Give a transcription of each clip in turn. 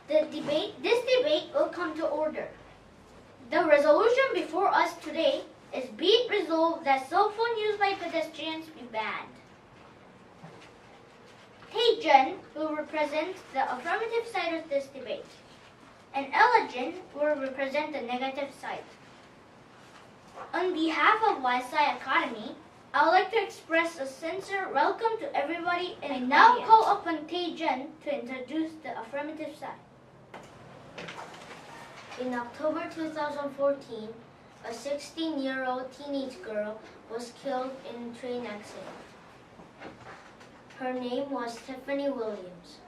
This debate will come to order. The resolution before us today is be it resolved that cell phone use by pedestrians be banned. Tae-jun will represent the affirmative side of this debate, and Ella-jin will represent the negative side. On behalf of YSI Academy, I would like to express a sincere welcome to everybody, and I now call upon Tae-jun to introduce the affirmative side. In October 2014, a 16-year-old teenage girl was killed in a train accident. Her name was Tiffany Williams.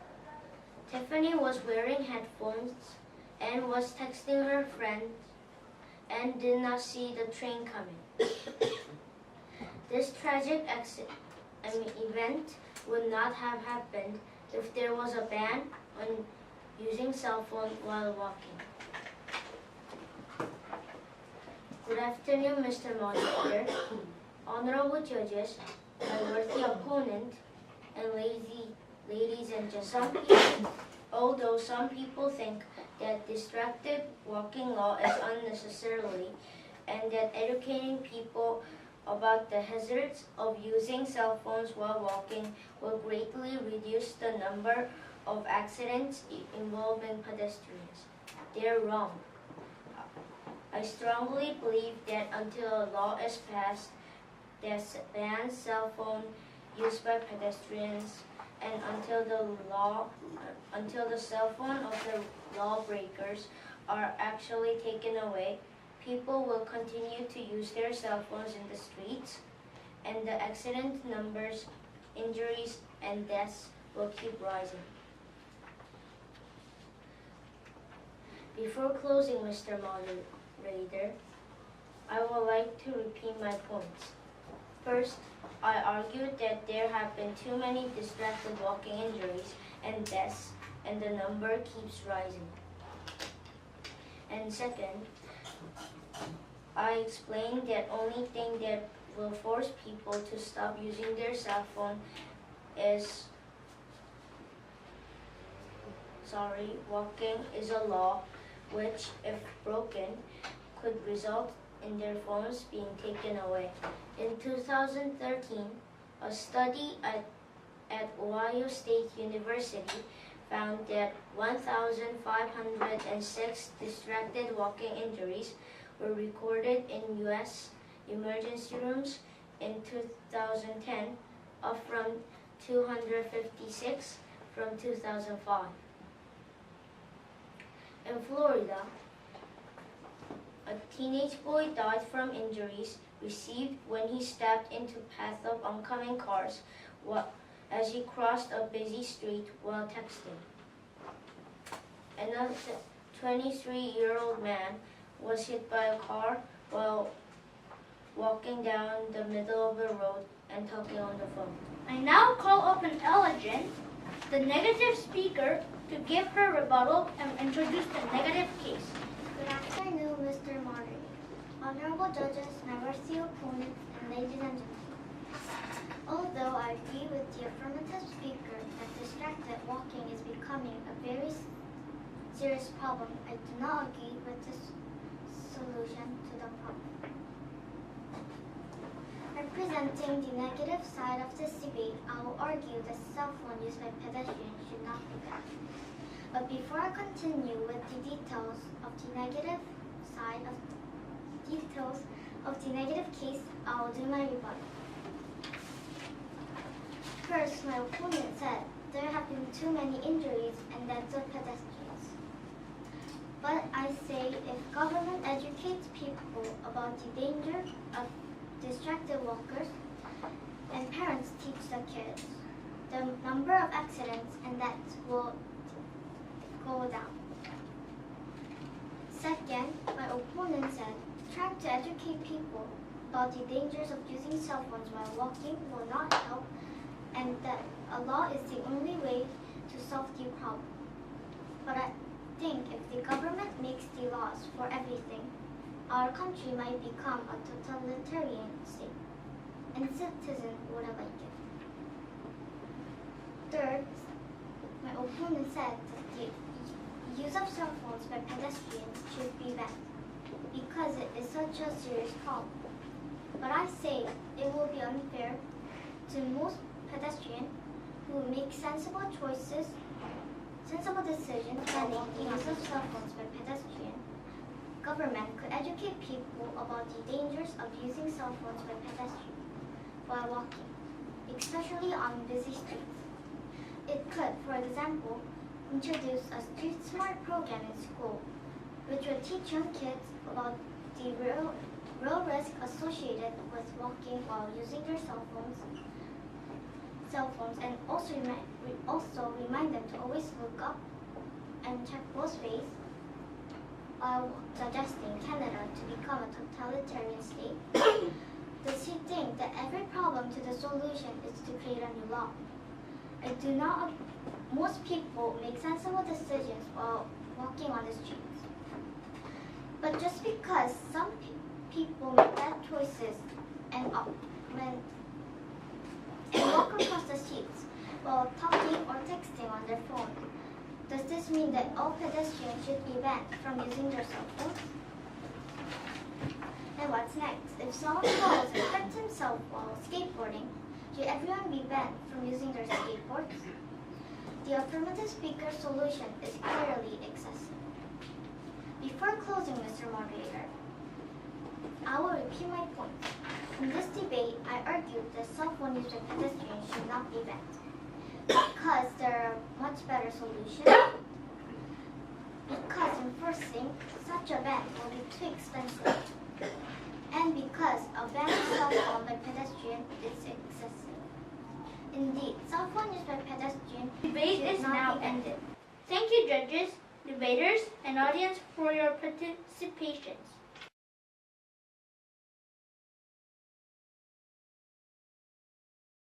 Tiffany was wearing headphones and was texting her friends and did not see the train coming. This tragic event would not have happened if there was a ban on using cell phone while walking. Good afternoon, Mr. Moderator, honorable judges, my worthy opponent, and ladies and gentlemen. Although some people think that distracted walking law is unnecessary and that educating people about the hazards of using cell phones while walking will greatly reduce the number of accidents involving pedestrians, they're wrong. I strongly believe that until a law is passed that bans cell phone use by pedestrians and until the cell phone of the lawbreakers are actually taken away, people will continue to use their cell phones in the streets, and the accident numbers, injuries, and deaths will keep rising. Before closing, Mr. Moderator, I would like to repeat my points. First, I argued that there have been too many distracted walking injuries and deaths, and the number keeps rising. And second, I explained that only thing that will force people to stop using their cell phone is walking is a law which, if broken, could result in their phones being taken away. In 2013, a study at Ohio State University found that 1,506 distracted walking injuries were recorded in U.S. emergency rooms in 2010, up from 256 from 2005. In Florida, a teenage boy died from injuries received when he stepped into path of oncoming cars as he crossed a busy street while texting. Another 23-year-old man was hit by a car while walking down the middle of the road and talking on the phone. I now call upon Ella-jin, the negative speaker, to give her rebuttal and introduce the negative case. Good afternoon, Mr. Moderator, honorable judges, my worthy opponents, and ladies and gentlemen. Although I agree with the affirmative speaker that distracted walking is becoming a very serious problem, I do not agree with this solution to the problem. Representing the negative side of this debate, I will argue that cell phone use by pedestrians should not be banned. But before I continue with the details of the negative case, I will do my rebuttal. First, my opponent said there have been too many injuries and deaths of pedestrians. But I say if government educates people about the danger of distracted walkers and parents teach the kids, the number of accidents and deaths will go down. Second, my opponent said trying to educate people about the dangers of using cell phones while walking will not help, and that a law is the only way to solve the problem. But I think if the government makes the laws for everything, our country might become a totalitarian state, and citizens wouldn't like it. Third, my opponent said that the use of cell phones by pedestrians should be banned because it is such a serious problem. But I say it will be unfair to most pedestrians who make sensible decisions banning the use of cell phones by pedestrians. Government could educate people about the dangers of using cell phones by pedestrians while walking, especially on busy streets. It could, for example, introduce a street smart program in school, which would teach young kids about the real risk associated with walking while using their cell phones, and also remind them to always look up and check both ways, while suggesting Canada to become a totalitarian state. Does he think that every problem to the solution is to create a new law? I do not. Most people make sensible decisions while walking on the streets. But just because some people make bad choices and walk across the streets while talking or texting on their phone, does this mean that all pedestrians should be banned from using their cell phones? And what's next? If someone falls and hurts himself while skateboarding, should everyone be banned from using their skateboards? The affirmative speaker's solution is clearly excessive. Before closing, Mr. Moderator, I will repeat my point. In this debate, I argued that cell phone use by pedestrians should not be banned because there are much better solutions, because enforcing such a ban will be too expensive, and because a ban of cell phone by pedestrian is excessive. Indeed, cell phone use by pedestrian Debate is now ended. Thank you, judges, debaters, and audience for your participations.